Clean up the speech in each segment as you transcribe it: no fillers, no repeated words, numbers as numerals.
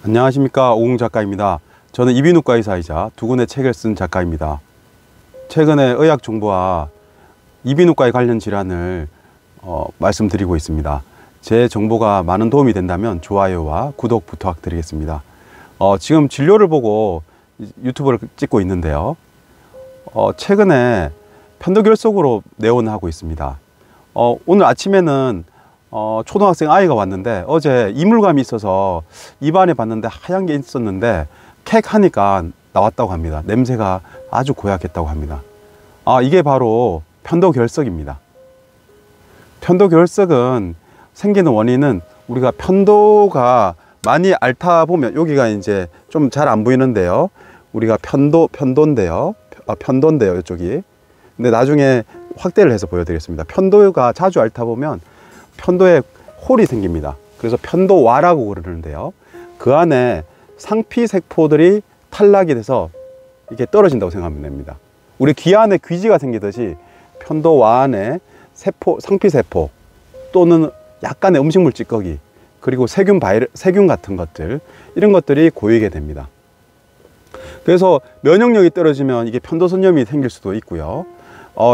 안녕하십니까, 오궁 작가입니다. 저는 이비인후과 의사이자 두 권의 책을 쓴 작가입니다. 최근에 의학 정보와 이비인후과에 관련 질환을 말씀드리고 있습니다. 제 정보가 많은 도움이 된다면 좋아요와 구독 부탁드리겠습니다. 지금 진료를 보고 유튜브를 찍고 있는데요. 최근에 편도결석으로 내원하고 있습니다. 오늘 아침에는 초등학생 아이가 왔는데 어제 이물감이 있어서 입안에 봤는데 하얀 게 있었는데 캑 하니까 나왔다고 합니다. 냄새가 아주 고약했다고 합니다. 이게 바로 편도결석입니다. 편도결석은 생기는 원인은 우리가 편도가 많이 앓다 보면 여기가 이제 좀 잘 안 보이는데요. 우리가 편도인데요. 편도인데요, 이쪽이. 근데 나중에 확대를 해서 보여드리겠습니다. 편도가 자주 앓다 보면 편도에 홀이 생깁니다. 그래서 편도와라고 그러는데요. 그 안에 상피세포들이 탈락이 돼서 이렇게 떨어진다고 생각하면 됩니다. 우리 귀 안에 귀지가 생기듯이 편도와 안에 상피세포 또는 약간의 음식물 찌꺼기 그리고 세균 같은 것들, 이런 것들이 고이게 됩니다. 그래서 면역력이 떨어지면 이게 편도선염이 생길 수도 있고요.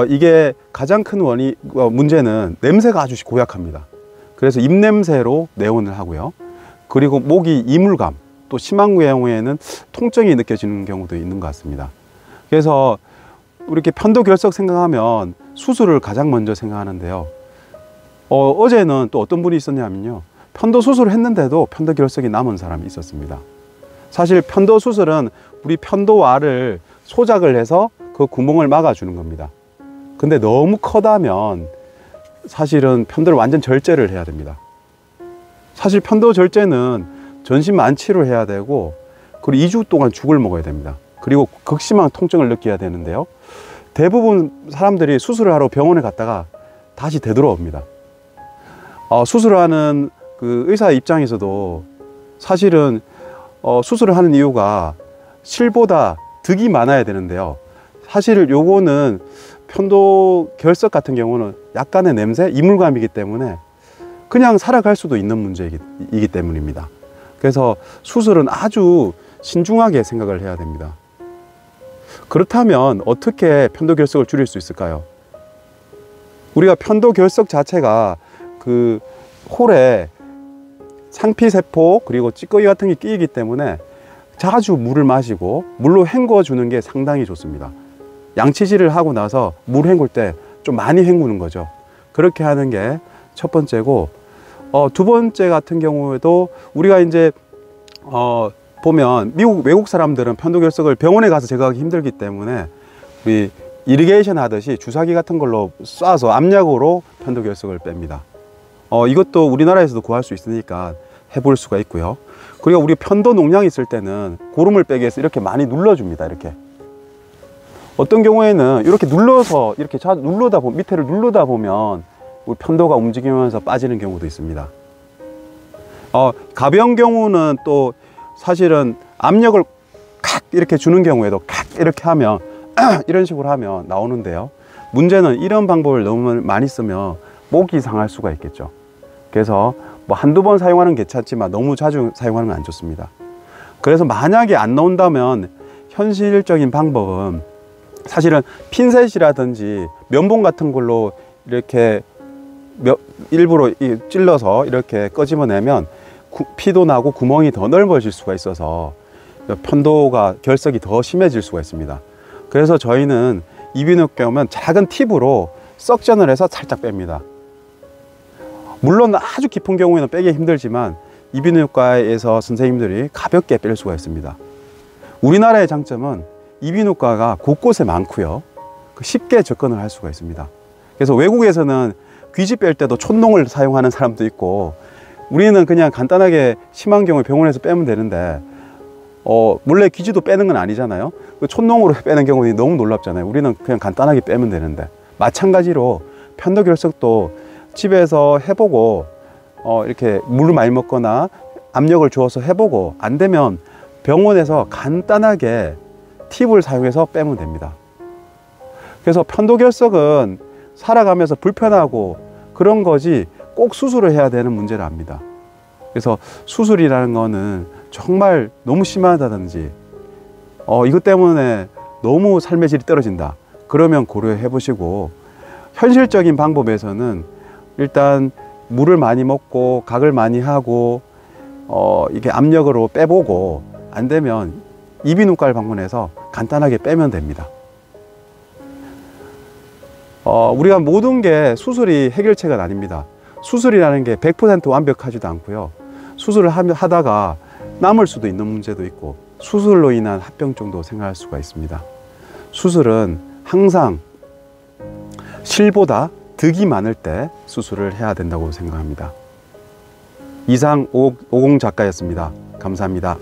이게 가장 큰 문제는 냄새가 아주 고약합니다. 그래서 입냄새로 내원을 하고요. 그리고 목이 이물감, 또 심한 경우에는 통증이 느껴지는 경우도 있는 것 같습니다. 그래서 이렇게 편도결석 생각하면 수술을 가장 먼저 생각하는데요. 어제는 또 어떤 분이 있었냐면요. 편도 수술을 했는데도 편도결석이 남은 사람이 있었습니다. 사실 편도 수술은 우리 편도와를 소작을 해서 그 구멍을 막아주는 겁니다. 근데 너무 커다면 사실은 편도를 완전 절제를 해야 됩니다. 사실 편도 절제는 전신 만치를 해야 되고, 그리고 2주 동안 죽을 먹어야 됩니다. 그리고 극심한 통증을 느껴야 되는데요. 대부분 사람들이 수술을 하러 병원에 갔다가 다시 되돌아옵니다. 수술을 하는 그 의사 입장에서도 사실은 수술을 하는 이유가 실보다 득이 많아야 되는데요. 사실 요거는 편도결석 같은 경우는 약간의 냄새, 이물감이기 때문에 그냥 살아갈 수도 있는 문제이기 때문입니다. 그래서 수술은 아주 신중하게 생각을 해야 됩니다. 그렇다면 어떻게 편도결석을 줄일 수 있을까요? 우리가 편도결석 자체가 그 홀에 상피세포 그리고 찌꺼기 같은 게 끼이기 때문에 자주 물을 마시고 물로 헹궈 주는 게 상당히 좋습니다. 양치질을 하고 나서 물 헹굴 때 좀 많이 헹구는 거죠. 그렇게 하는 게 첫 번째고, 두 번째 같은 경우에도 우리가 이제 보면 외국 사람들은 편도결석을 병원에 가서 제거하기 힘들기 때문에 우리 이리게이션 하듯이 주사기 같은 걸로 쏴서 압력으로 편도결석을 뺍니다. 이것도 우리나라에서도 구할 수 있으니까 해볼 수가 있고요. 그리고 우리 편도 농량이 있을 때는 고름을 빼기 위해서 이렇게 많이 눌러줍니다. 이렇게. 어떤 경우에는 이렇게 눌러서 이렇게 밑에를 누르다 보면 우리 편도가 움직이면서 빠지는 경우도 있습니다. 가벼운 경우는 또 사실은 압력을 칵 이렇게 주는 경우에도 칵 이렇게 하면 이런 식으로 하면 나오는데요. 문제는 이런 방법을 너무 많이 쓰면 목이 상할 수가 있겠죠. 그래서 뭐 한두 번 사용하는 게 괜찮지만 너무 자주 사용하는 건 안 좋습니다. 그래서 만약에 안 나온다면 현실적인 방법은 사실은 핀셋이라든지 면봉 같은 걸로 이렇게 일부러 찔러서 이렇게 끄집어내면 피도 나고 구멍이 더 넓어질 수가 있어서 편도가 결석이 더 심해질 수가 있습니다. 그래서 저희는 이비인후과에 오면 작은 팁으로 석션을 해서 살짝 뺍니다. 물론 아주 깊은 경우에는 빼기 힘들지만 이비인후과에서 선생님들이 가볍게 뺄 수가 있습니다. 우리나라의 장점은 이비인후과가 곳곳에 많고요. 쉽게 접근을 할 수가 있습니다. 그래서 외국에서는 귀지 뺄 때도 촌농을 사용하는 사람도 있고, 우리는 그냥 간단하게 심한 경우에 병원에서 빼면 되는데 원래 귀지도 빼는 건 아니잖아요. 촌농으로 빼는 경우는 너무 놀랍잖아요. 우리는 그냥 간단하게 빼면 되는데, 마찬가지로 편도결석도 집에서 해보고 이렇게 물을 많이 먹거나 압력을 주어서 해보고 안 되면 병원에서 간단하게 팁을 사용해서 빼면 됩니다. 그래서 편도결석은 살아가면서 불편하고 그런 거지 꼭 수술을 해야 되는 문제를 압니다. 그래서 수술이라는 거는 정말 너무 심하다든지 이것 때문에 너무 삶의 질이 떨어진다, 그러면 고려해 보시고, 현실적인 방법에서는 일단 물을 많이 먹고 각을 많이 하고 이게 압력으로 빼보고, 안 되면 이비인후과를 방문해서 간단하게 빼면 됩니다. 우리가 모든 게 수술이 해결책은 아닙니다. 수술이라는 게 100% 완벽하지도 않고요. 수술을 하다가 남을 수도 있는 문제도 있고, 수술로 인한 합병증도 생겨날 수가 있습니다. 수술은 항상 실보다 득이 많을 때 수술을 해야 된다고 생각합니다. 이상 오공 작가였습니다. 감사합니다.